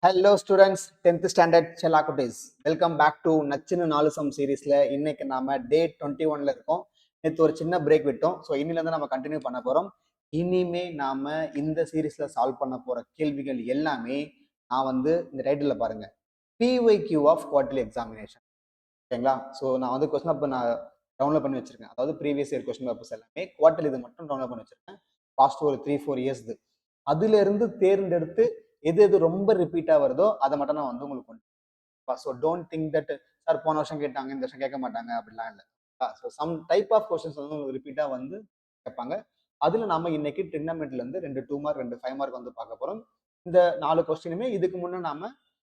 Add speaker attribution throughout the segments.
Speaker 1: Hello students, 10th standard செல்லாக்குட்டீஸ், welcome back to நச்சுன்னு நாலு சம் சீரீஸ்ல. இன்னைக்கு நாம டே 21ல இருக்கோம். நேற்று ஒரு சின்ன பிரேக் விட்டோம். ஸோ இன்னிலேருந்து நம்ம கண்டினியூ பண்ண போறோம். இனிமே நாம இந்த சீரீஸ்ல சால்வ் பண்ண போற கேள்விகள் எல்லாமே நான் இந்த டைட்டில் பாருங்க, PYQ ஆஃப் குவார்டர்லி எக்ஸாமினேஷன். ஓகேங்களா? ஸோ நான் கொஸ்டின் பேப்பர் நான் டவுன்லோட் பண்ணி வச்சிருக்கேன். அதாவது ப்ரீவியஸ் இயர் கொஸ்டின் பேப்பர்ஸ் எல்லாமே குவார்டர்லி இது மட்டும் டவுன்லோட் பண்ணி வச்சிருக்கேன். பாஸ்ட் ஒரு 3-4 இயர்ஸ். அதுல இருந்து தேர்ந்தெடுத்து எது எது ரொம்ப ரிப்பீட்டா வருதோ அதை மட்டும் நான் உங்களுக்கு கொண்டு. So don't think that sir போன வருஷம் கேட்டாங்க இந்த வருஷம் கேட்க மாட்டாங்க அப்படிலாம் இல்லை. So some type of questions உங்களுக்கு ரிப்பீட்டா கேட்பாங்க. அதுல நாம இன்னைக்கு ட்ரிக்னாமெட்ரில இருந்து 2 2 மார்க் 2 5 மார்க் பார்க்க போறோம். இந்த 4 கொஸ்டினுமே இதுக்கு முன்னே நாம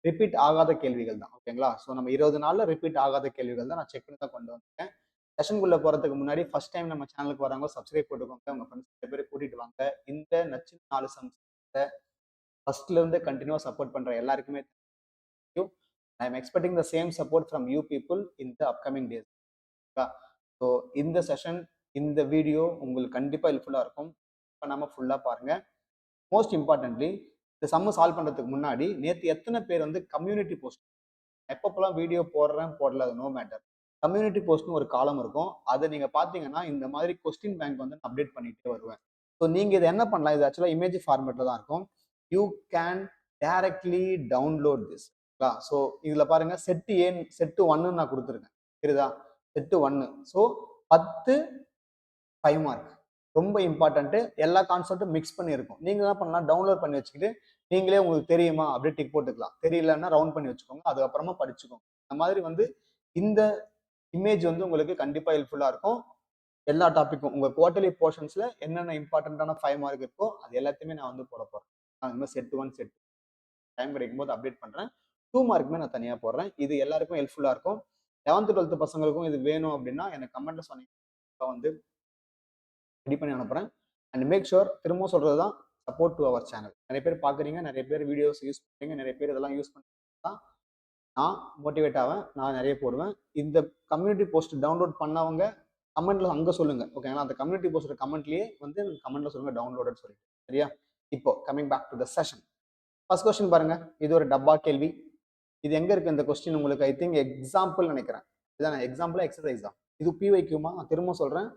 Speaker 1: ரிப்பீட் ஆகாத கேள்விகள் தான். ஓகேங்களா? ஸோ நம்ம 20 நாள்ல ரிப்பீட் ஆகாத கேள்விகள் தான் நான் செக் பண்ணி தான் கொண்டு வந்திருக்கேன். செஷனுக்குள்ள போறதுக்கு முன்னாடி ஃபர்ஸ்ட் டைம் நம்ம சேனலுக்கு வரவங்க சப்ஸ்கிரைப் போட்டுக்கோங்க. உங்க ஃப்ரெண்ட்ஸ் நிறைய பேர் கூட்டிட்டு வாங்க. இந்த நச்சு 4 சம் ஃபர்ஸ்ட்ல இருந்து கண்டினியூவா சப்போர்ட் பண்ற எல்லாருக்குமே thank you. I am expecting the same support from you people in the upcoming days. So இந்த செஷன், இந்த வீடியோ உங்களுக்கு கண்டிப்பா ஹெல்ப்ஃபுல்லா இருக்கும். பண்ணாம ஃபுல்லா பாருங்க. மோஸ்ட் இம்பார்ட்டன்ட்லி, இந்த சம்ம சால்வ் பண்றதுக்கு முன்னாடி நேற்று எத்தனை பேர் கம்யூனிட்டி போஸ்ட், எப்பப்பெல்லாம் வீடியோ போடுறேன் போடல அது நோ மேட்டர், கம்யூனிட்டி போஸ்ட்னு ஒரு காலம் இருக்கும். அதை நீங்க பாத்தீங்கன்னா இந்த மாதிரி கொஸ்டின் பேங்க் அப்டேட் பண்ணிட்டே வருவேன். ஸோ நீங்க இதை என்ன பண்ணலாம், இது ஆக்சுவலா இமேஜ் ஃபார்மேட்ல தான் இருக்கும். You can directly download this. So இதுல பாருங்க, செட்டு 1 நான் கொடுத்துருக்கேன். சரிதா? செட்டு 1. ஸோ 10 5 மார்க் ரொம்ப இம்பார்ட்டன்ட். எல்லா கான்செப்டும் மிக்ஸ் பண்ணி இருக்கும். நீங்க என்ன பண்ணலாம், டவுன்லோட் பண்ணி வச்சுக்கிட்டு நீங்களே உங்களுக்கு தெரியுமா அப்படியே டிக் போட்டுக்கலாம். தெரியலன்னா ரவுண்ட் பண்ணி வச்சுக்கோங்க, அதுக்கப்புறமா படிச்சுக்கோங்க. அந்த மாதிரி இந்த இமேஜ் உங்களுக்கு கண்டிப்பா ஹெல்ப்ஃபுல்லா இருக்கும். எல்லா டாபிக்கும் உங்க குவார்டர்லி போர்ஷன்ஸ்ல என்னென்ன இம்பார்ட்டன்டான 5 மார்க் இருக்கோ அது எல்லாத்தையுமே நான் போட போறேன். நான் செட் 1 செட் டைம் கிடைக்கும் போது அப்டேட் பண்றேன். 2 மார்க்குமே நான் தனியா போடுறேன். இது எல்லாருக்கும் ஹெல்ப்ஃபுல்லா இருக்கும். 11th 12th பசங்களுக்கும் இது வேணும் அப்படின்னா எனக்கு கமெண்ட்ல சொன்னீங்க, ரெடி பண்ணி அனுப்புறேன். அண்ட் மேக் ஷுர், திரும்பவும் சொல்றதுதான், சப்போர்ட் டு அவர் சேனல். நிறைய பேர் பாக்குறீங்க, நிறைய பேர் வீடியோஸ் யூஸ் பண்றீங்க, நிறைய பேர் இதெல்லாம் யூஸ் பண்ணா நான் மோட்டிவேட் ஆவேன், நான் நிறைய போடுவேன். இந்த கம்யூனிட்டி போஸ்ட் டவுன்லோட் பண்ணவங்க கமெண்ட்ல அங்க சொல்லுங்க. ஓகேங்களா? அந்த கம்யூனிட்டி போஸ்ட் கமெண்ட்லயே கமெண்ட்ல சொல்லுங்க டவுன்லோட் சொல்லிட்டு. சரியா? இப்போ coming back to the session. First question பாருங்க. இது ஒரு டப்பா கேள்வி. இது எங்க இருக்கு இந்த கொஸ்டின்? உங்களுக்கு ஐ திங்க் எக்ஸாம்பிள் நினைக்கிறேன். இதான எக்ஸாம்பிள் எக்ஸசைஸ் தான். இது பிவைக்யூமா? நான் திரும்ப சொல்றேன்.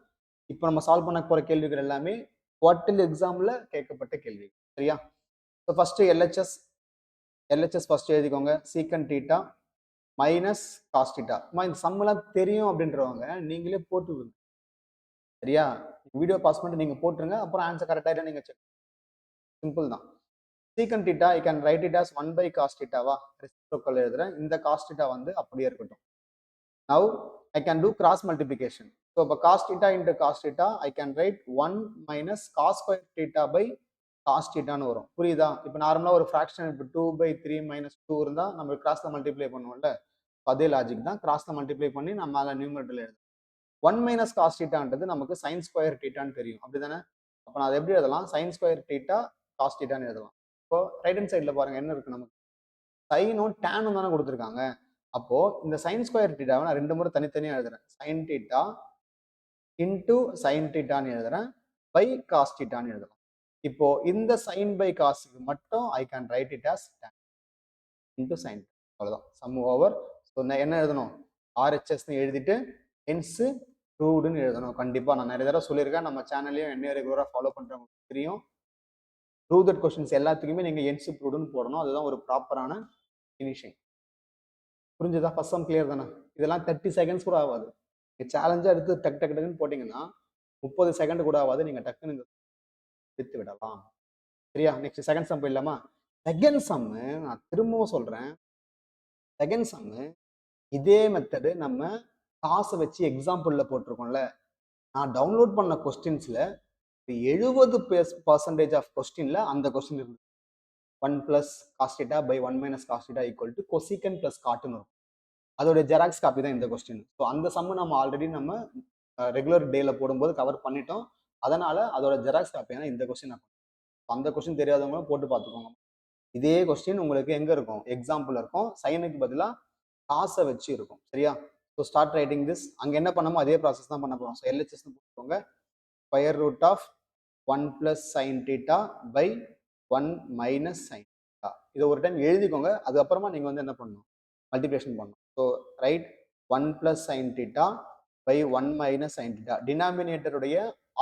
Speaker 1: இப்போ நம்ம சால்வ் பண்ண போற கேள்விகள் எல்லாமே குவார்டர்லி எக்ஸாம்ல கேட்கப்பட்ட கேள்வி. சரியா? ஸோ ஃபர்ஸ்ட் எல்ஹெச்எஸ் ஃபர்ஸ்ட் எழுதிக்கோங்க. Secant theta minus cos theta. இந்த சம் எல்லாம் தெரியும் அப்படின்றவங்க நீங்களே போட்டு விடுங்க. சரியா? வீடியோ பாஸ் பண்ணிட்டு நீங்க போட்டுருங்க. அப்புறம் ஆன்சர் கரெக்டா நீங்க செக். சிம்பிள் தான். Secant theta I can write it as 1 by cos தீட்டாவா ரெசிப்ரோக்கல் எழுதுறேன். இந்த காஸ் தீட்டா அப்படியே இருக்கட்டும். Now I can do cross multiplication. So இப்போ cos theta into cos theta I can write 1 minus cos square theta by cos theta ன்னு வரும். புரியுதா? இப்போ நார்மலா ஒரு ஃபிராக்ஷன் இப்போ 2/3 minus 2 இருந்தா நம்ம கிராஸ்ல மல்டிப்ளை பண்ணுவோம்ல, அதே லாஜிக் தான். கிராஸ்ல மல்டிப்ளை பண்ணி நம்ம அதில் நியூமரேட்டர்ல எழுதும். 1 minus cos thetaன்றது நமக்கு sin square thetaன்னு தெரியும். அப்படிதானே? அப்போ நான் அதை எப்படி எழுதலாம்? sin square theta cos thetaன்னு எழுதலாம். இப்போ ரைட் ஹேண்ட் சைடில் பாருங்க என்ன இருக்கு, நமக்கு சைனும் டேனும் தானே கொடுத்துருக்காங்க. அப்போ இந்த சைன் ஸ்கொயர் தீட்டாவை நான் 2 முறை தனித்தனியா எழுதுறேன். சைன் தீட்டா இன்டூ சைன் தீட்டான்னு எழுதுறேன், பை காஸ் தீட்டான்னு எழுதுறேன். இப்போ இந்த சைன் பை காசுக்கு மட்டும் I can write it as tan into sine. அவ்வளவுதான், சம் ஓவர். ஸோ என்ன எழுதணும்? ஆர்ஹெச்எஸ்ன்னு எழுதிட்டு ஹென்ஸ் ப்ரூவ்டுன்னு எழுதணும். கண்டிப்பா நான் நிறைய தடவை சொல்லியிருக்கேன், நம்ம சேனல்லையும் என்ன ரெகுலரா ஃபாலோ பண்றவங்களுக்கு தெரியும். ப்ரூவ் தட் கொஸ்டின்ஸ் எல்லாத்துக்குமே நீங்க ஹென்ஸ் ப்ரூவ்டுன்னு போடணும். அதுதான் ஒரு ப்ராப்பரான ஃபினிஷிங். புரிஞ்சுதா? ஃபர்ஸ்ட் சம் கிளியர் தானே? இதெல்லாம் 30 செகண்ட்ஸ் கூட ஆகாது. சேலஞ்சா எடுத்து டக் டக் டக்குன்னு போட்டீங்கன்னா 30 செகண்ட் கூட ஆகாது. நீங்க டக்குன்னு எடுத்து விடலாம். சரியா? நெக்ஸ்ட் செகண்ட் சம் போயிடலாமா? செகண்ட் சம் நான் திரும்பவும் சொல்றேன், செகண்ட் சம் இதே மெத்தடு நம்ம காசை வச்சு எக்ஸாம்பிள்ல போட்டிருக்கோம்ல. நான் டவுன்லோட் பண்ண கொஸ்டின்ஸ்ல 70% ஆஃப் கொஸ்டின்ல அந்த கொஸ்டின் இருக்கு. 1 plus cos theta by 1 minus cos theta equal to cosecant plus cotன்னு இருக்கும். அதோட ஜெராக்ஸ் காப்பி தான் இந்த கொஸ்டின். ஸோ அந்த சம்ம நம்ம ஆல்ரெடி ரெகுலர் டேல போடும்போது கவர் பண்ணிட்டோம். அதனால அதோட ஜெராக்ஸ் காப்பி தான் இந்த கொஸ்டின். அந்த கொஸ்டின் தெரியாதவங்களும் போட்டு பார்த்துக்கோங்க. இதே கொஸ்டின் உங்களுக்கு எங்க இருக்கும்? எக்ஸாம்பிள் இருக்கும். சைனுக்கு பதிலாக காசை வச்சு இருக்கும். சரியா? So start writing this. அங்க என்ன பண்ணமோ அதே ப்ராசஸ் தான் பண்ண போறோம். ஸோ எல்ஹெச்எஸ் போட்டுக்கோங்க. Square root of 1 plus sin theta by 1 minus sin theta. இதை ஒரு டைம் எழுதிக்கோங்க. அதுக்கப்புறமா நீங்க வந்து என்ன பண்ணணும், மல்டிப்ளிகேஷன் பண்ணணும். So write 1 + sin θ by 1 - sin θ. டினாமினேட்டருடைய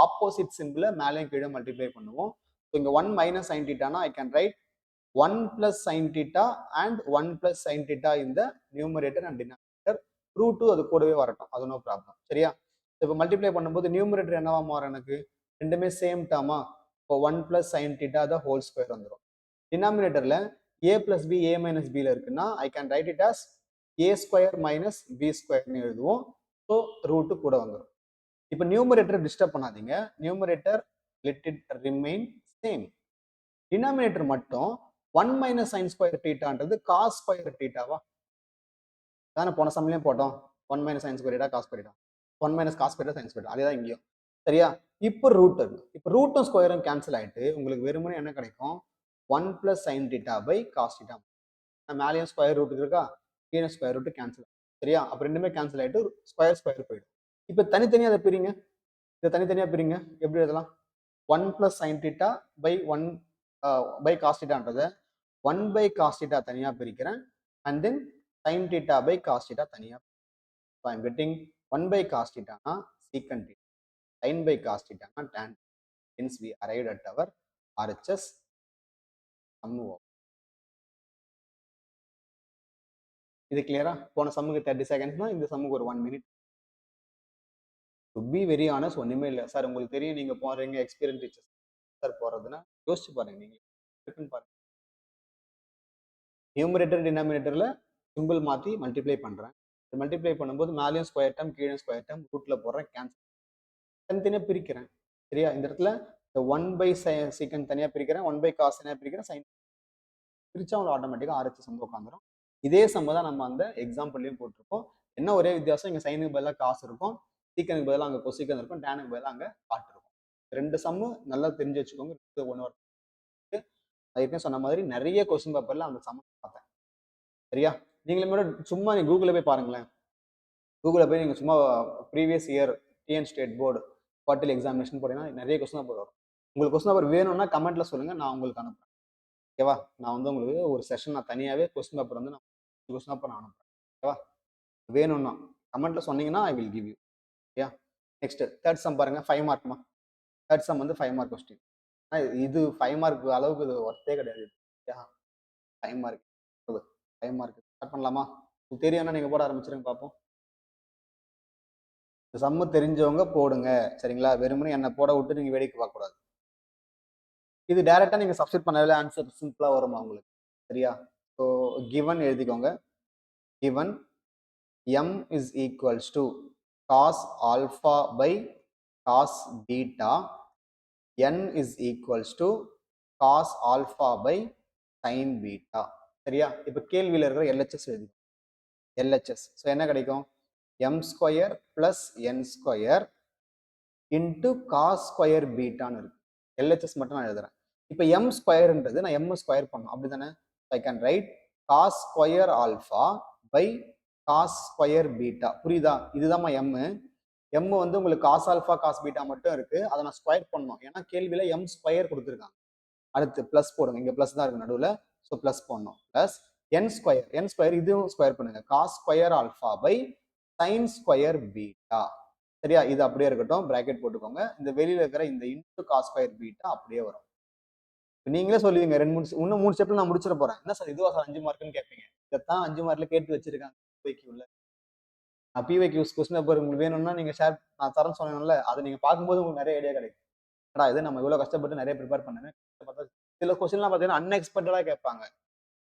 Speaker 1: ஆப்போசிட் சிம்பிளை மேலே கீழே மல்டிப்ளை பண்ணுவோம். ஸோ இங்க 1 - sin θனா I can write 1 + sin θ and 1 + sin θ in the numerator and denominator. √2 அது கூடவே வரட்டும், அது நோ ப்ராப்ளம். சரியா? இப்போ மல்டிப்ளை பண்ணும்போது நியூமரேட்டர் என்னவா மாறும், எனக்கு ரெண்டுமே சேம் டேர்மா. இப்போ 1 + sin θ the whole square வந்துடும். டினாமினேட்டர்ல a + b a - b ல இருக்குன்னா ஐ can write it as a² - b² எழுதுவோம். ஸோ ரூட் கூட வந்துடும். இப்போ நியூமரேட்டர் டிஸ்டர்ப் பண்ணாதீங்க. Numerator let it remain same. Denominator மட்டும் 1 - sin² θன்றது cos² θவா தானே போன சமயம் போட்டோம். 1 - sin² θ cos². 1 - cos² sin². அதே தான் இங்கேயும். சரியா? இப்போ ரூட் இருக்கு. இப்போ ரூட்டும் ஸ்கொயரும் கேன்சல் ஆயிட்டு உங்களுக்கு வெறுமனே என்ன கிடைக்கும், 1 + sin θ பை cos θ. மேலேயும் ஸ்கொயர் ரூட் இருக்கா, கீழே ஸ்கொயர் ரூட் கேன்சல். சரியா? அப்போ ரெண்டுமே கேன்சல் ஆயிட்டு ஸ்கொயர் ஸ்கொயர் போயிடும். இப்போ தனித்தனியாக அதை பிரிங்க. இதை தனித்தனியாக பிரிங்க. எப்படி எழுதலாம்? 1 + sin θ பை 1 பை cos θன்றதை 1 பை cos θ தனியாக பிரிக்கிறேன். And then sin θ by cos θ தனியாக. So I'm getting 1 by cos θனா secant θ, sin by cos θனா tan. Hence we arrived at our RHS sum. இது கிளியரா? போன சம்முக்கு 30 செகண்ட்ஸ்னா இந்த சம்முக்கு ஒரு 1 minute. To be very honest ஒன்றுமே இல்லை சார். உங்களுக்கு தெரியும் நீங்க போறீங்க எக்ஸ்பீரியன்ஸ் டீச்சர்ஸ் சார் போறதுன்னா யோசிச்சு பாருங்க. நீங்க இருக்குன்னு பாருங்க. நியூமரேட்டர் டினாமினேட்டர்ல சிம்பிள் மாத்தி மல்டிப்ளை பண்றேன். மல்டிப்ளை பண்ணும்போது மேலேயும் ஸ்கொயர் டேர்ம் கீழே ஸ்கொயர் டேர்ம் ரூட்ல போடுறேன், கேன்சல் தனித்தனியாக பிரிக்கிறேன். சரியா? இந்த இடத்துல இந்த 1 பை சீக்கன் தனியாக பிரிக்கிறேன், 1 பை காஸ் தனியாக பிரிக்கிறேன், சைன் பிரிச்சா உங்களுக்கு ஆட்டோமேட்டிக்காக RHS சம் உட்காந்துரும். இதே சம்ம தான் நம்ம அந்த எக்ஸாம்பிள்லையும் போட்டிருப்போம். என்ன ஒரே வித்தியாசம், இங்கே சைனுக்கு பதிலாக காசு இருக்கும், சீக்கனுக்கு பதிலாக அங்கே கொசிக்கன் இருக்கும், டேனுக்கு பதிலாக அங்கே காட்டு இருக்கும். ரெண்டு சம்மு நல்லா தெரிஞ்சு வச்சுக்கோங்க. ஒன்று அதுக்கு சொன்ன மாதிரி நிறைய கொஸ்டின் பேப்பர்ல அந்த சம்ம பார்த்தேன். சரியா? நீங்களும் சும்மா நீங்க கூகுளில் போய் பாருங்களேன். கூகுளில் போய் நீங்கள் சும்மா previous year TN state board quarterly examination போட்டீங்கன்னா நிறைய கொஸ்டின் பேப்பர் வரும். உங்களுக்கு கொஸ்டின் பேப்பர் வேணும்னா கமெண்ட்ல சொல்லுங்க, நான் உங்களுக்கு அனுப்புறேன். ஓகேவா? நான் வந்து உங்களுக்கு ஒரு செஷன் நான் தனியாகவே கொஸ்டின் பேப்பர் வந்து நான் கொஸ்டின் பேப்பர் நான் அனுப்புறேன். ஓகேவா? வேணும்னா கமெண்ட்ல சொன்னீங்கன்னா I will give you. Okay? Next third sum பாருங்க. 5 மார்க்மா. தேர்ட் சம் வந்து 5 மார்க் கொஸ்டின். இது 5 மார்க் அளவுக்கு இது ஒர்த்தே கிடையாது. 5 மார்க் 5 மார்க். ஸ்டார்ட் பண்ணலாமா? தெரியும்னா நீங்க போட ஆரம்பிச்சிருங்க பார்ப்போம். சம்மு தெரிஞ்சவங்க போடுங்க. சரிங்களா? வெறுமனே என்ன போட விட்டு நீங்க வேடிக்கை பார்க்க கூடாது. இது டைரக்டா நீங்க சப்ஸ்டிட் பண்ணாலே ஆன்சர் சிம்பிளா வருமா உங்களுக்கு? சரியா? ஸோ கிவன் எழுதிக்கோங்க. Given m is equals to cos alpha by cos beta, n is equals to cos alpha by sin beta. சரியா? இப்போ கேள்வியில் இருக்கிற LHS எழுதி. LHS ஸோ என்ன கிடைக்கும்? m² + n² into cos square பீட்டான்னு இருக்கு. LHS மட்டும் நான் எழுதுறேன். இப்போ m ஸ்கொயர்ன்றது நான் m ஸ்கொயர் பண்ணணும், அப்படி தானே? I can write cos square alpha by cos square beta. புரியுதா? இதுதான் m. m வந்து உங்களுக்கு காஸ் ஆல்ஃபா காஸ் பீட்டா மட்டும் இருக்கு. அதை நான் ஸ்கொயர் பண்ணணும். ஏன்னா கேள்வியில m ஸ்கொயர் கொடுத்துருக்காங்க. அடுத்து பிளஸ் போடுங்க. இங்க பிளஸ் தான் இருக்கு நடுவில். ஸோ பிளஸ் பண்ணணும். பிளஸ் n ஸ்கொயர் இதுவும் ஸ்கொயர் பண்ணுங்க. Cos square alpha by sine square beta. சரியா? இது அப்படியே இருக்கட்டும், பிராக்கெட் போட்டுக்கோங்க. இந்த வெளியில இருக்கிற இந்த இன்டு காஸ் ஸ்கொயர் பீட்டா அப்படியே வரும். நீங்களே சொல்லுவீங்க இன்னும் 3 ஸ்டெப்ல நான் முடிச்சிட போறேன். என்ன சார் இதுவா சார் 5 மார்க்னு கேட்பீங்க. இதைத்தான் 5 மார்க்ல கேட்டு வச்சிருக்காங்க பிவைக்யூல. பிவைக்யூ கொஸ்டின் பேப்பர் உங்களுக்கு வேணும்னா நீங்க ஷேர் நான் தரேன்னு சொன்னேன்ல, அதை நீங்க பார்க்கும்போது உங்களுக்கு நிறைய ஐடியா கிடைக்கும். இது நம்ம இவ்வளவு கஷ்டப்பட்டு நிறைய ப்ரிப்பேர் பண்ணுவேன். சில கொஸ்டின்லாம் பார்த்தீங்கன்னா அன்எக்ஸ்பெக்டடா கேட்பாங்க.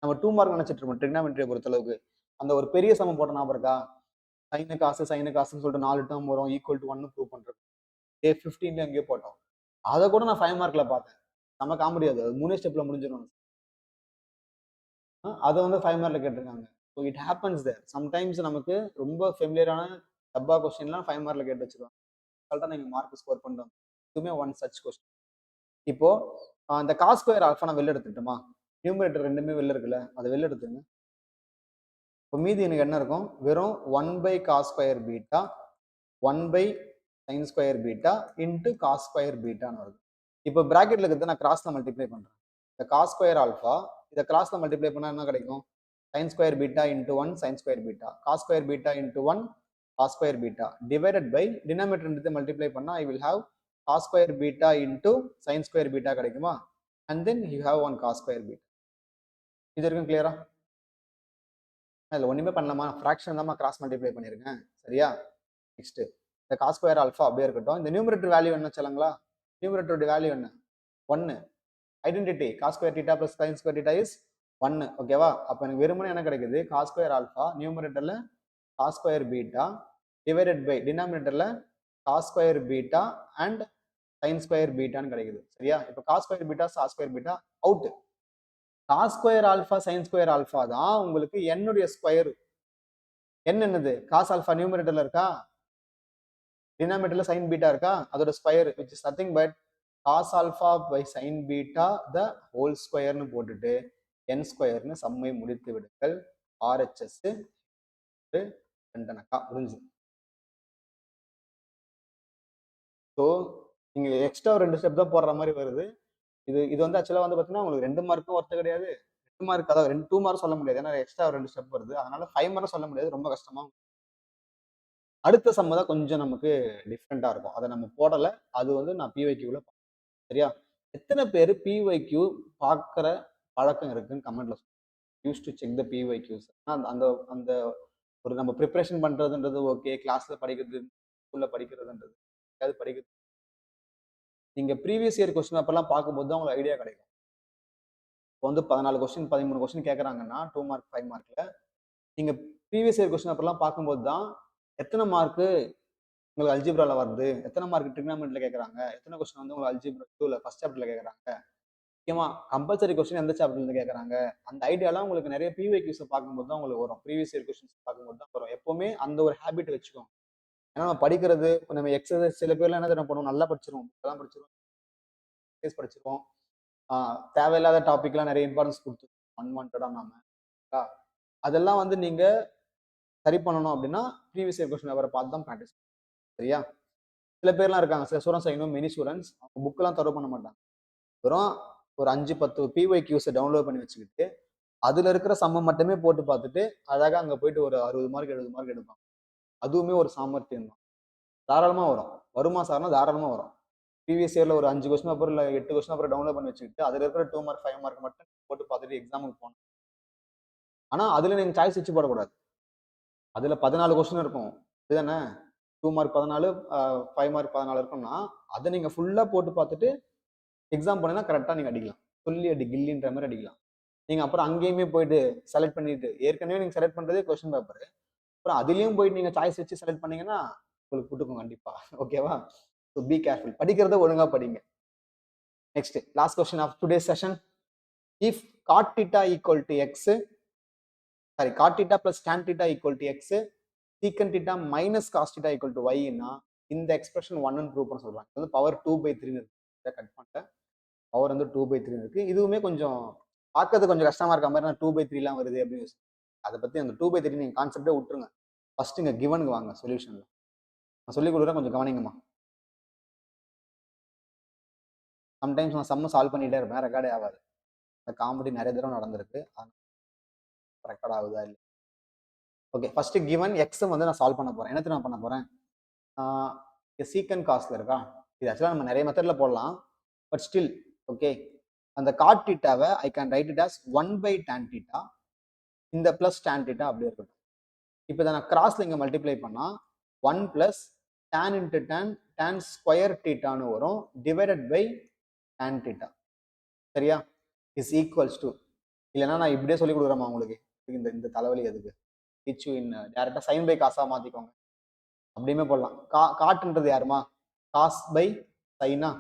Speaker 1: நம்ம 2 மார்க் நினைச்சிட்டு இருப்போம் ட்ரிக்னாமெட்ரியை பொறுத்தளவுக்கு. அந்த ஒரு பெரிய சமம் போட்ட ஞாபகம் இருக்கா? சைனு காசுன்னு சொல்லிட்டு 4 டேர்ம் வரும், ஈக்குவல் டு 1 ப்ரூவ் பண்றது. டே 15ல எங்கேயோ போட்டோம். அதை கூட நான் 5 மார்க்ல பார்த்தேன். நம்ம காமெடி அது 3 ஸ்டெப்ல முடிஞ்சிடும். அதை வந்து 5 மார்க்ல கேட்டிருக்காங்க. So it happens there. Sometimes நமக்கு ரொம்ப ஃபெமிலியரான டப்பா கொஸ்டின்லாம் 5 மார்க்ல கேட்டு வச்சிருவாங்க. அதனால நீங்க மார்க் ஸ்கோர் பண்ணுறோம். இதுவுமே ஒன் சச் கொஸ்டின். இப்போ இந்த காஸ் ஸ்கொயர் ஆல்ஃபா நான் வெளில எடுத்துட்டுமா? நியூமரேட்டர் ரெண்டுமே வெளில இருக்குல்ல, அதை வெளில எடுத்துங்க. இப்போ மீதி எனக்கு என்ன இருக்கும்? வெறும் 1 by cos square beta 1 by sine square beta into cos square பீட்டான்னு வருது. இப்போ பிராக்கெட்ல இருக்கிறத நான் கிராஸ்ல மல்டிப்ளை பண்றேன். இந்த காஸ் ஸ்கொயர் ஆல்ஃபா இதை கிராஸ்ல மல்டிப்ளை பண்ணா என்ன கிடைக்கும்? sin square beta into 1 sin square beta, cos square beta into 1 cos square beta divided by denominator எடுத்து மல்டிப்ளை பண்ணா I will have cos square beta into sin square beta கிடைக்குமா? And then you have one cos square beta. இது வரைக்கும் கிளியரா? அதில் ஒன்றுமே பண்ணலாமா? Fraction தான் கிராஸ் மல்டிப்ளை பண்ணியிருக்கேன். சரியா? நெக்ஸ்ட் இந்த காஸ் ஸ்கொயர் ஆல்ஃபா அப்படியே இருக்கட்டும். இந்த நியூமரேட்டர் வேல்யூ என்ன சொல்லுங்களா? நியூமரேட்டரோட வேல்யூ என்ன? 1. Identity cos square theta plus sine square theta is 1. ஓகேவா? அப்போ எனக்கு வெறுமனே என்ன கிடைக்குது? காஸ் ஸ்கொயர் ஆல்ஃபா நியூமரேட்டர்ல cos square beta divided by டினாமினேட்டர்ல cos square beta and sine square பீட்டான்னு கிடைக்குது. சரியா? இப்போ cos square beta cos square beta out. Cos square alpha sine square alpha தான் உங்களுக்கு என்னுடைய ஸ்கொயர். என்னது? காஸ் ஆல்ஃபா நியூமரேட்டர்ல இருக்கா, டினாமினேட்டர்ல சைன் பீட்டா இருக்கா, அதோட square which is nothing but cos alpha by sin beta the whole square னு போட்டுட்டு n ஸ்கொயர்னு சம்மை முடித்து விடுங்கள். RHS ரெண்டனக்கா முடிஞ்சு. ஸோ நீங்க எக்ஸ்ட்ரா 2 ஸ்டெப் தான் போடுற மாதிரி வருது. இது வந்து ஆக்சுவலா வந்து பாத்தீங்கன்னா உங்களுக்கு 2 மார்க்கும் ஒர்த்து கிடையாது. 2 மார்க் அதாவது 2 மார்க் சொல்ல முடியாது. ஏன்னா எக்ஸ்ட்ரா 2 ஸ்டெப் வருது. அதனால 5 மார்க் சொல்ல முடியாது. ரொம்ப கஷ்டமா. அடுத்த சம் தான் கொஞ்சம் நமக்கு டிஃப்ரெண்டா இருக்கும். அதை நம்ம போடல. அது வந்து நான் பிஒய்க்யூல. சரியா? எத்தனை பேர் பிஒய்க்யூ பார்க்குற பழக்கம் இருக்குன்னு கமெண்ட்ல சொல்லுங்க. Use to check the PYQs. அந்த அந்த ஒரு நம்ம ப்ரிப்பரேஷன் பண்றதுன்றது ஓகே, கிளாஸ்ல படிக்கிறது, ஸ்கூல்ல படிக்கிறதுன்றது அது படிக்கிறது. நீங்க ப்ரீவியஸ் இயர் கொஸ்டின் பேப்பர்லாம் பார்க்கும்போது தான் உங்களுக்கு ஐடியா கிடைக்கும். இப்போ வந்து 14 கொஸ்டின் 13 கொஸ்டின் கேட்குறாங்கன்னா 2 மார்க் 5 மார்க்ல நீங்க ப்ரீவியஸ் இயர் கொஸ்டின் பேப்பர்லாம் பார்க்கும்போது தான் எத்தனை மார்க்கு உங்களுக்கு அல்ஜிப்ரால வருது, எத்தனை மார்க் ட்ரிக்னாமெண்ட்ல கேட்குறாங்க, எத்தனை கொஸ்டின் வந்து உங்களுக்கு அல்ஜிப்ரா 2ல ஃபர்ஸ்ட் சாப்டர்ல கேட்குறாங்க, முக்கியமா கம்பல்சரி கொஸ்டின் எந்த சாப்டர்ல இருந்து கேட்குறாங்க, அந்த ஐடியாலாம் உங்களுக்கு நிறைய பிஒய்க்யூஸ் பார்க்கும்போது தான் உங்களுக்கு வரும். ப்ரீவியஸ் இயர் கொஸ்டின்ஸ் பார்க்கும்போது தான் வரும். எப்பவுமே அந்த ஒரு ஹேபிட் வச்சுக்கோங்க. ஏன்னா நம்ம படிக்கிறது நம்ம எக்ஸசைஸ் சில பேர்லாம் என்ன தெரியும் பண்ணுவோம், நல்லா படிச்சிருவோம், இப்பதான் படிச்சிருவோம், படிச்சிருவோம், தேவையில்லாத டாபிக்லாம் நிறைய இம்பார்ட்டன்ஸ் கொடுத்து அன்வான்டா நாம அதெல்லாம் வந்து நீங்க சரி பண்ணணும் அப்படின்னா ப்ரீவியஸ் இயர் கொஸ்டின் பேப்பரை பார்த்து தான் ப்ராக்டிஸ். சரியா? சில பேர்லாம் இருக்காங்க, சில ஸ்டூடெண்ட்ஸ் இன்னும் மினி ஸ்டூடெண்ட்ஸ் அவங்க புக்கெல்லாம் தரவு பண்ண மாட்டாங்க. வெறும் ஒரு 5-10 பிஒய்க்யூஸை டவுன்லோட் பண்ணி வச்சுக்கிட்டு அதுல இருக்கிற சம்ம மட்டுமே போட்டு பார்த்துட்டு அழகா அங்க போயிட்டு ஒரு 60 மார்க் 70 மார்க் எடுப்பாங்க. அதுவுமே ஒரு சாமர்த்தியம் தான். தாராளமா வரும். வருமா சார்னா தாராளமா வரும். ப்ரீவியஸ் இயர்ல ஒரு 5 கொஸ்டின் பேப்பர் இல்ல 8 கொஸ்டின் பேப்பர் டவுன்லோட் பண்ணி வச்சுக்கிட்டு அதுல இருக்கிற 2 மார்க் 5 மார்க் மட்டும் போட்டு பார்த்துட்டு எக்ஸாமுக்கு போகணும். ஆனா அதுல நீங்க சாய்ஸ் வச்சு போடக்கூடாது. அதுல 14 கொஸ்டின் இருக்கும். இதுதானே 2 மார்க் 14 5 மார்க் 14 இருக்கும்னா அதை நீங்க ஃபுல்லா போட்டு பார்த்துட்டு எக்ஸாம் பண்ணீங்கன்னா கரெக்டா நீங்க அடிக்கலாம். சொல்லி அடி கில்லின்ற மாதிரி அடிக்கலாம். நீங்க அப்புறம் அங்கேயுமே போயிட்டு செலக்ட் பண்ணிட்டு ஏற்கனவே நீங்க செலக்ட் பண்றதே கொஸ்டின் பேப்பர், அப்புறம் அதுலயும் போயிட்டு நீங்க சாய்ஸ் வச்சு செலக்ட் பண்ணீங்கன்னா உங்களுக்கு புட்டுக்கும் கண்டிப்பா. ஓகேவா? So be careful. படிக்கிறத ஒழுங்கா படிங்க. Next last question of today session. If cot theta equal to x, sorry cot theta plus tan theta equal to x, secant theta minus cos theta equal to y னா இந்த expression 1 ன்னு prove பண்ண சொல்றாங்க. வந்து power 2/3 இருக்கு. Cut பண்ணிட்டேன். Power வந்து 2/3 இருக்கு. இதுவுமே கொஞ்சம் பார்க்கறது கொஞ்சம் கஷ்டமா இருக்க மாதிரி 2/3 எல்லாம் வருது அப்படின்னு அதை பத்தி அந்த 2/3 நீங்க கான்செப்டே விட்டுருங்க. ஃபர்ஸ்ட் இங்க கிவனுக்கு வாங்க சொல்யூஷன்ல. நான் சொல்லி கொடுக்குறேன், கொஞ்சம் கவனிங்கம்மா. சம்டைம்ஸ் நான் சம்ம சால்வ் பண்ணிட்டே இருப்பேன், ரெக்கார்டே ஆகாது. இந்த காமெடி நிறைய தடவை நடந்திருக்கு. ரெக்கார்ட் ஆகுதா இல்லை? ஓகே, ஃபர்ஸ்ட் கிவன் எக்ஸ் வந்து நான் சால்வ் பண்ண போறேன். என்னத்தை நான் பண்ண போறேன்? சீக்கன் காஸ்ட்ல இருக்கா? இது ஆக்சுவலா நம்ம நிறைய மெத்தட்ல போடலாம், பட் ஸ்டில் ஓகே. அந்த காட் தீட்டாவை I can write it as 1/tan theta. இந்த பிளஸ் tan தீட்டா அப்படியே இருக்கட்டும். இப்போ இதை நான் கிராஸ்ல இங்க மல்டிப்ளை பண்ணா 1 plus tan into tan square தீட்டான்னு வரும் டிவைடட் பை tan தீட்டா. சரியா? இஸ் ஈக்குவல்ஸ் டு, இல்லைன்னா நான் இப்படியே சொல்லி கொடுக்குறேமா உங்களுக்கு. இந்த தலைவலி எதுக்கு? டீச் யூ இன் டேரக்டா சைன் பை காசா மாத்திக்கோங்க. அப்படியுமே போடலாம். காட்டுன்றது யாருமா? காஸ் பை சைனா.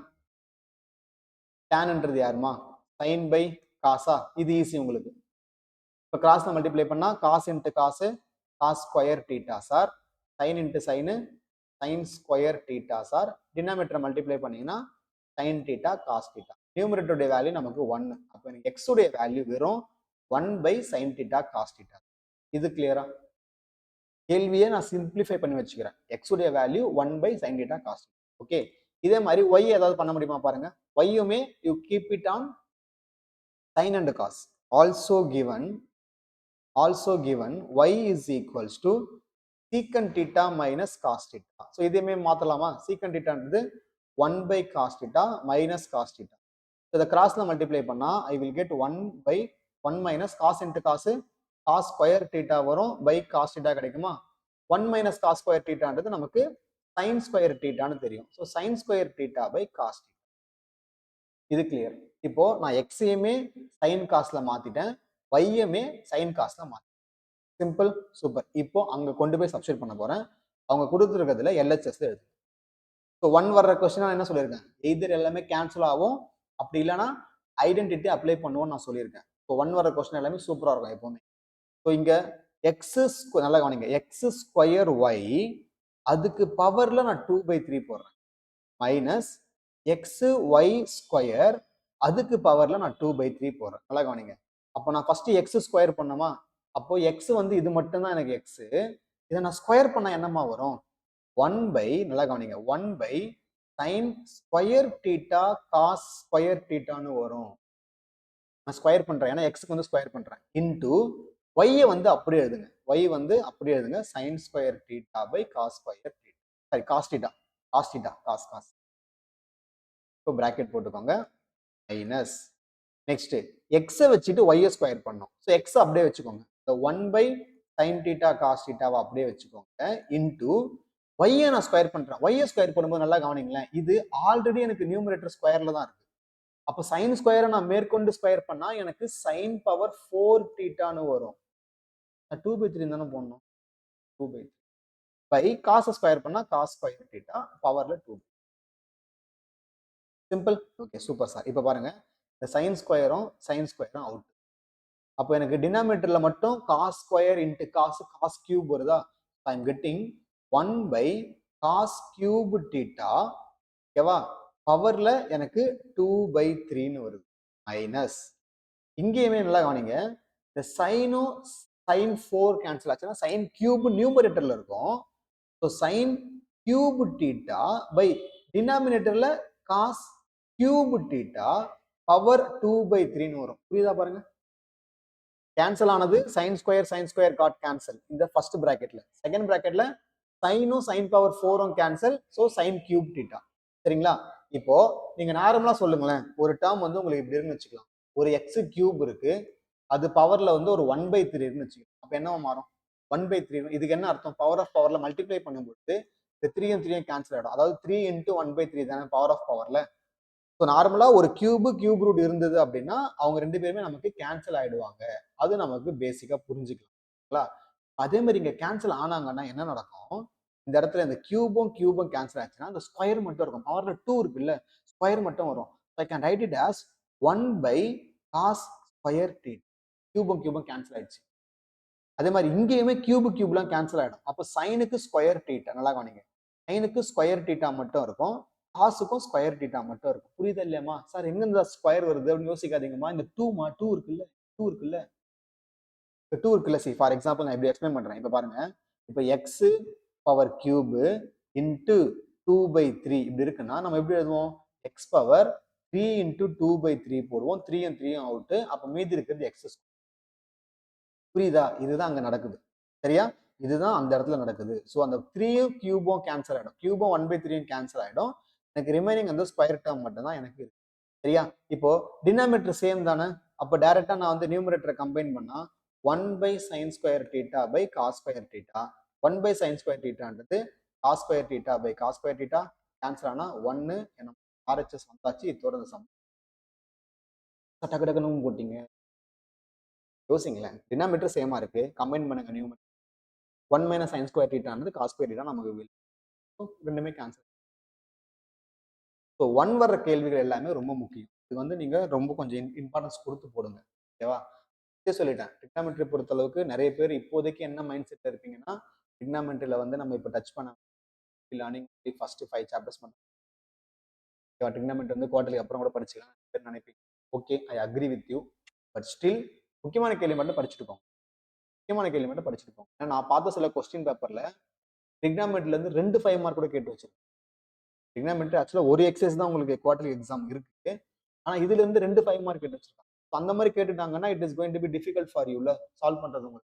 Speaker 1: டேன்ன்றது யாருமா? சைன் பை காசா. இது ஈஸி உங்களுக்கு. இப்போ கிராஸ்ல மல்டிப்ளை பண்ணா cos into cos cos square theta sir, sine into sine sine square theta sir. Denominator multiply பண்ணீங்கன்னா சைன் தீட்டா காஸ் தீட்டா. நியூமரேட்டருடைய வேல்யூ நமக்கு 1. அப்போ எனக்கு எக்ஸ் உடைய வேல்யூ வெறும் 1/sin தீட்டா காஸ் தீட்டா. இது கிளியரா? கேள்வியே நான் சிம்பிளிஃபை பண்ணி வச்சுக்கிறேன். எக்ஸ் உடைய value 1/sin theta cos. Okay, இதே மாதிரி ஒய் ஏதாவது பண்ண முடியுமா பாருங்க. ஒய்யுமே you keep it on sine and cos. also given y is equals to secant theta minus cos theta. So இதையுமே மாத்தலாமா? secant theta ன்றது 1 by cos theta minus cos theta. So the crossல multiply பண்ணா I will get 1 by 1 minus cos into cos cos square theta வரும் by cos theta கிடைக்குமா? 1 minus cos square theta ன்றது நமக்கு sin square theta ன்னு தெரியும். So sin square theta by cos theta. இது clear. இப்போ நான் எக்ஸையுமே சைன் காஸ்ல மாத்திட்டேன், வையுமே சைன் காஸ்ல மாத்திட்டேன். Simple, super. இப்போ அங்க கொண்டு போய் சப்ஸ்டிட் பண்ண போறேன். அவங்க கொடுத்துருக்கிறதுல எல்ஹெச்எஸ் எழுது. ஸோ 1 வர்ற கொஸ்டின் நான் என்ன சொல்லியிருக்கேன், எய்தர் எல்லாமே கேன்சல் ஆகும், அப்படி இல்லைன்னா ஐடென்டிட்டி அப்ளை பண்ணுவோம்னு நான் சொல்லியிருக்கேன். ஸோ 1 வர்ற கொஸ்டின் எல்லாமே சூப்பரா இருக்கும் எப்பவுமே. ஸோ இங்க எக்ஸ் நல்லா கவனிங்க, எக்ஸ் ஸ்கொயர் ஒய் அதுக்கு பவர்ல நான் 2/3 போடுறேன், மைனஸ் எக்ஸ் ஒய் ஸ்கொயர் அதுக்கு பவர்ல நான் 2/3 போடுறேன். நல்லா கவனிங்க. அப்போ நான் ஃபர்ஸ்ட் எக்ஸ் ஸ்கொயர் பண்ணமா, அப்போ எக்ஸ் வந்து இது மட்டும் தான் எனக்கு எக்ஸ். இதை நான் ஸ்கொயர் பண்ண என்னமா வரும், 1 by நல்லா கவனிங்க 1 by sin square theta cos square தீட்டான்னு வரும். நான் ஸ்கொயர் பண்றேன், ஏன்னா எக்ஸ்க்கு வந்து ஸ்கொயர் பண்றேன், இன்டூ ஒய்யை வந்து அப்படியே எழுதுங்க, ஒய் வந்து அப்படியே எழுதுங்க, sine square theta by cos square theta, sorry cos theta, cos theta, cos cos. இப்போ பிராக்கெட் போட்டுக்கோங்க, மைனஸ் நெக்ஸ்ட் எக்ஸை வச்சுட்டு ஒய்யை ஸ்கொயர் பண்ணோம். ஸோ எக்ஸ் அப்படியே வச்சுக்கோங்க, 1 by sin தீட்டா காஸ் தீட்டாவை அப்படியே வச்சுக்கோங்க, இன்டூ ஒய்யை நான் ஸ்கொயர் பண்றேன். ஒய்யை ஸ்கொயர் பண்ணும்போது நல்லா கவனிங்களேன், இது ஆல்ரெடி எனக்கு நியூமரேட்டர் ஸ்கொயர்ல தான் இருக்கு. அப்போ சைன் ஸ்கொயரை நான் மேற்கொண்டு ஸ்கொயர் பண்ணா எனக்கு சைன் பவர் 4 தீட்டான்னு வரும். 2/3 தானே போடணும், 2/3 பை காசை ஸ்கொயர் பண்ணா காஸ் ஸ்கொயர் தீட்டா பவர்ல 2. சிம்பிள். Okay super sir. இப்போ பாருங்க, இந்த சைன் ஸ்கொயரும் அவுட். அப்போ எனக்கு டினாமினேட்டர்ல மட்டும் cos square into cos cos cube வருதா, I am getting 1 by cos cube theta, ஓகேவா, பவர்ல எனக்கு 2/3ன்னு வருது, மைனஸ் இங்கேயுமே நல்லா கவனிங்க, இந்த சைனும் சைன் 4 கேன்சல் ஆச்சுன்னா சைன் கியூப் நியூமரேட்டர்ல இருக்கும். So sine cube theta by டினாமினேட்டர்ல காஸ் கியூப் தீட்டா பவர் 2/3ன்னு வரும். புரியுதா பாருங்க, கேன்சல் ஆனது சைன் ஸ்கொயர் காட் கேன்சல் இந்த ஃபர்ஸ்ட் பிராக்கெட்ல. செகண்ட் பிராக்கெட்ல சைனும் சைன் பவர் 4ம் cancel, so sine cube theta. சரிங்களா, இப்போ நீங்க நார்மலா சொல்லுங்களேன், ஒரு டேர்ம் வந்து உங்களுக்கு இப்படி இருக்குன்னு வச்சுக்கலாம், ஒரு எக்ஸ் கியூப் இருக்கு, அது பவர்ல வந்து ஒரு 1/3 இருக்குன்னு வச்சுக்கலாம். அப்ப என்ன மாறும், 1/3. இதுக்கு என்ன அர்த்தம், பவர் ஆஃப் பவர்ல மல்டிப்ளை பண்ணும்போது இந்த 3யும் 3யும் கேன்சல் ஆகிடும். அதாவது 3 × 1/3 தானே பவர் ஆஃப் பவர்ல. ஸோ நார்மலா ஒரு கியூப் ரூட் இருந்தது அப்படின்னா அவங்க ரெண்டு பேருமே நமக்கு கேன்சல் ஆயிடுவாங்க. அது நமக்கு பேசிக்கா புரிஞ்சுக்கலாம். அதே மாதிரி இங்க கேன்சல் ஆனாங்கன்னா என்ன நடக்கும், இந்த இடத்துல இந்த கியூபும் கேன்சல் ஆச்சுன்னா இந்த ஸ்கொயர் மட்டும் இருக்கும், பவர்ல 2 இருக்குல்ல, ஸ்கொயர் மட்டும் வரும். I can write it as 1 by cos square theta. கியூபும் கேன்சல் ஆயிடுச்சு. அதே மாதிரி இங்கேயுமே கியூப்லாம் கேன்சல் ஆயிடும். அப்போ சைனுக்கு ஸ்கொயர் தீட்டா, நல்லா கவனிங்க, சைனுக்கு ஸ்கொயர் தீட்டா மட்டும் இருக்கும், காசுக்கும் ஸ்கொயர் தீட்டா மட்டும் இருக்கும். புரியுதா இல்லையாமா, சார் எங்க இந்த ஸ்கொயர் வருது அப்படின்னு யோசிக்காதீங்கம்மா, இந்த 2 இருக்குல்ல, 2 இருக்குல்ல. சி ஃபார் எக்ஸாம்பிள் நான் இப்படி எக்ஸ்பிளைன் பண்றேன். இப்போ பாருங்க, இப்போ எக்ஸ் பவர் கியூப் இன்ட்டு 2/3 இப்படி இருக்குன்னா நம்ம எப்படி எழுதுவோம், எக்ஸ் பவர் 3 × 2/3 போடுவோம், 3யும் 3யும் அவுட்டு, அப்போ மீதி இருக்கிறது எக்ஸ். புரியுதா, இதுதான் அங்க நடக்குது. சரியா, இதுதான் அந்த இடத்துல நடக்குது. ஸோ அந்த 3யும் கியூபும் கேன்சல் ஆயிடும், கியூபும் 1/3யும் கேன்சல் ஆயிடும், எனக்கு ரிமைனிங் அந்த ஸ்கொயர் டேர்ம் மட்டும் தான் எனக்கு இருக்கு. சரியா, இப்போ டினாமினேட்டர் சேம் தானே, அப்போ டைரக்டா நான் வந்து நியூமரேட்டரை கம்பைன் பண்ணா 1 by sin square theta by cos square theta, 1 by sin square தீட்டான்றது cos square theta by cos square theta, cancel ஆனா 1 என்ன ஆர்ஹெச்எஸ் வந்தாச்சு. இதோட இந்த சம் டக்கு டக்குன்னு போட்டீங்க, யோசிங்களேன், டினாமினேட்டர் சேமா இருக்கு, கம்பைன் பண்ணுங்க நியூமரேட்டர். 1 minus sin ஸ்கொயர் தீட்டான்றது காஸ் ஸ்கொயர் தீட்டா நமக்கு ரெண்டுமே கேன்சல். ஸோ 1 வர்ற கேள்விகள் எல்லாமே ரொம்ப முக்கியம். இது வந்து நீங்க ரொம்ப கொஞ்சம் இம்பார்ட்டன்ஸ் கொடுத்து போடுங்க, ஓகேவா. சொல்லிட்டேன், டிக்னாமெட்ரி பொறுத்த அளவுக்கு நிறைய பேர் இப்போதைக்கு என்ன மைண்ட் செட்ல இருப்பீங்கன்னா, டிக்னாமெட்ரியில வந்து நம்ம இப்போ டச் பண்ண லேர்னிங் ஃபர்ஸ்ட் 5 சாப்டர்ஸ் மட்டும், டிக்னாமெட்ரி வந்து குவார்டர்லி அப்புறம் கூட படிச்சுக்கலாம் நினைப்பீங்க. Okay, I agree with you, but still முக்கியமான கேள்வி மட்டும் படிச்சுட்டு போங்க, ஏன்னா நான் பார்த்த சில கொஸ்டின் பேப்பர்ல டிக்னாமெட்ரில இருந்து 2 5 மார்க் கூட கேட்டு வச்சிருக்கேன். டிக்னாமெட்ரி ஆக்சுவலா ஒரு எக்ஸசைஸ் தான் உங்களுக்கு குவார்டர்லி எக்ஸாம் இருக்கு, ஆனா இதுல இருந்து 2 5 மார்க் கேட்டு வச்சிருக்காங்க. அந்த மாதிரி கேட்டுட்டாங்கன்னா it is going to be difficult for யூல சால்வ் பண்றது உங்களுக்கு.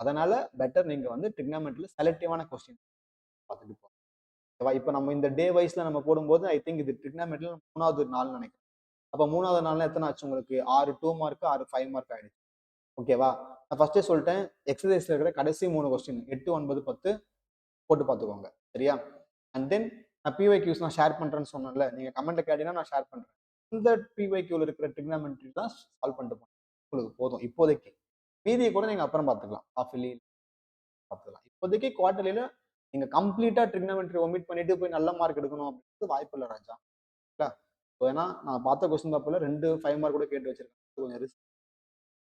Speaker 1: அதனால பெட்டர் நீங்க வந்து ட்ரிக்னாமெட்ரியில செலக்டிவான கொஸ்டின் பார்த்துட்டு போங்க. ஓகேவா? இப்போ நம்ம இந்த டே வைஸ்ல நம்ம போடும்போது ஐ திங்க் இது ட்ரிக்னாமெட்ரியில 3வது நாள் நினைக்கிறேன். அப்ப 3வது நாள்ல எத்தனை ஆச்சு உங்களுக்கு? 6 2 மார்க், 6 5 மார்க் ஆயிடுச்சு. ஓகேவா? நான் ஃபர்ஸ்ட்டே சொல்லிட்டேன். எக்ஸர்சைஸ்ல இருக்கிற கடைசி 3 கொஸ்டின் 8, 9, 10 போட்டு பார்த்துக்கோங்க. சரியா? அண்ட் தென் நான் பிஒய்க்யூஸ் நான் ஷேர் பண்றேன்னு சொன்னேன்ல. நீங்க கமெண்ட்ல கேட்டீங்கன்னா நான் ஷேர் பண்றேன். இந்த பிஒய்க்யூல இருக்கிற ட்ரிக்னாமெட்ரி தான் சால்வ் பண்ணிட்டு போங்க. உங்களுக்கு போதும் இப்போதைக்கு. மீதியை கூட நீங்க அப்புறம் பார்த்துக்கலாம். ஹாஃப் இயர்லி பார்த்துக்கலாம். இப்போதைக்கு குவார்டர்லில நீங்க கம்ப்ளீட்டா ட்ரிக்னாமெட்ரி ஒமிட் பண்ணிட்டு போய் நல்ல மார்க் எடுக்கணும் அப்படின்றது வாய்ப்பு இல்ல ராஜா. சரிங்களா? ஏன்னா நான் பார்த்த கொஸ்டின் பேப்பர்ல 2 5 மார்க் கூட கேட்டு வச்சிருக்கேன். கொஞ்சம் ரிஸ்க்.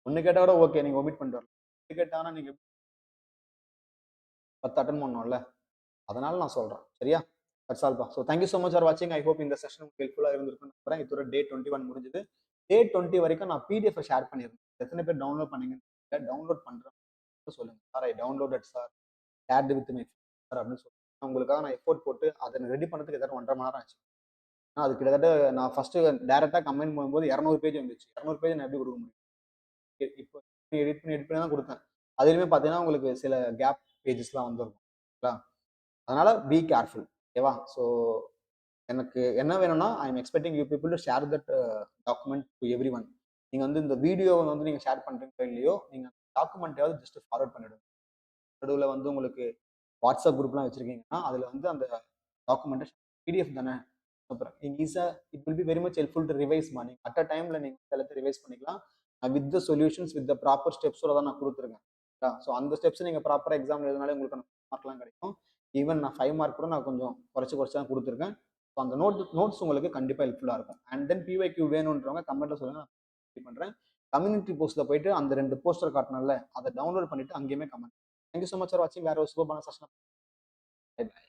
Speaker 1: 1 கேட்டா கூட ஓகே நீங்க ஒமிட் பண்ணிட்டு வரலாம். 2 கேட்டாங்கன்னா நீங்க 10 அட்டெண்ட் பண்ணணும்ல. அதனால நான் சொல்றேன். சரியா? தட்ஸ் ஆல் பா. So thank you so much for வாட்சிங். ஐ ஹோப் இந்த செஷன் உங்களுக்கு ஹெல்ப்ஃபுல்லா இருந்திருக்கும்னு நம்புறேன். இதோட டே 21 முடிஞ்சது. டே 20 வரைக்கும் நான் பிடிஎஃப் ஷேர் பண்ணியிருந்தேன். எத்தனை பேர் டவுன்லோட் பண்ணீங்கன்னு டவுன்லோட் பண்றேன் சொல்லுங்க. Sir I downloaded sir. Shirt with my sir அப்படின்னு சொல்லி உங்களுக்காக நான் எஃபோர்ட் போட்டு அதை ரெடி பண்ணதுக்கு ஏதாவது 1.5 மணி நேரம் ஆச்சு. அது கிட்டத்தட்ட நான் ஃபர்ஸ்ட் டைரக்டா கமெண்ட் பண்ணும்போது 200 பேஜ் வந்துச்சு. 200 பேஜ் நான் எப்படி கொடுக்க முடியும்? இப்போ எடிட் பண்ணி தான் கொடுத்தேன். அதுலயுமே பார்த்தீங்கன்னா உங்களுக்கு சில கேப் பேஜஸ்லாம் வந்துருக்கும். அதனால பி கேர்ஃபுல். ஓகேவா? ஸோ எனக்கு என்ன வேணும்னா I am expecting you people to share that document to every one. நீங்க வந்து இந்த வீடியோவை வந்து நீங்க ஷேர் பண்றீங்களோ இல்லையோ நீங்க டாக்குமெண்ட்டையாவது ஜஸ்ட் ஃபார்வர்ட் பண்ணிடுங்க. நடுவில் வந்து உங்களுக்கு வாட்ஸ்அப் குரூப்லாம் வச்சிருக்கீங்கன்னா அதில் வந்து அந்த டாக்குமெண்ட் பிடிஎஃப் தானே அப்புறம் ஈஸியாக it will be very much helpful to revise பண்ணி அட் அ டைம்ல நீங்கள் எல்லாத்தையும் ரிவைஸ் பண்ணிக்கலாம். With the solutions with the proper ஸ்டெப்ஸோட தான் நான் கொடுத்துருக்கேன். ஸோ அந்த ஸ்டெப்ஸ் நீங்கள் ப்ராப்பராக எக்ஸாம் எழுதினாலே உங்களுக்கு மார்க்லாம் கிடைக்கும். ஈவன் நான் 5 மார்க் கூட நான் கொஞ்சம் குறைச்சி தான் கொடுத்துருக்கேன். ஸோ அந்த நோட்ஸ் உங்களுக்கு கண்டிப்பாக ஹெல்ப்ஃபுல்லாக இருக்கும். அண்ட் தென் பிஒய்க்யூ வேணுன்றவங்க கமெண்ட்ல சொல்லுங்க, நான் பண்ணுறேன். கம்யூனிட்டி போஸ்ட்ல போயிட்டு அந்த 2 போஸ்டர் காட்டினால அதை டவுன்லோட் பண்ணிட்டு அங்கேயுமே comment. Thank you so much for watching. வேற ஒரு சூப்பரான செஷன். By by.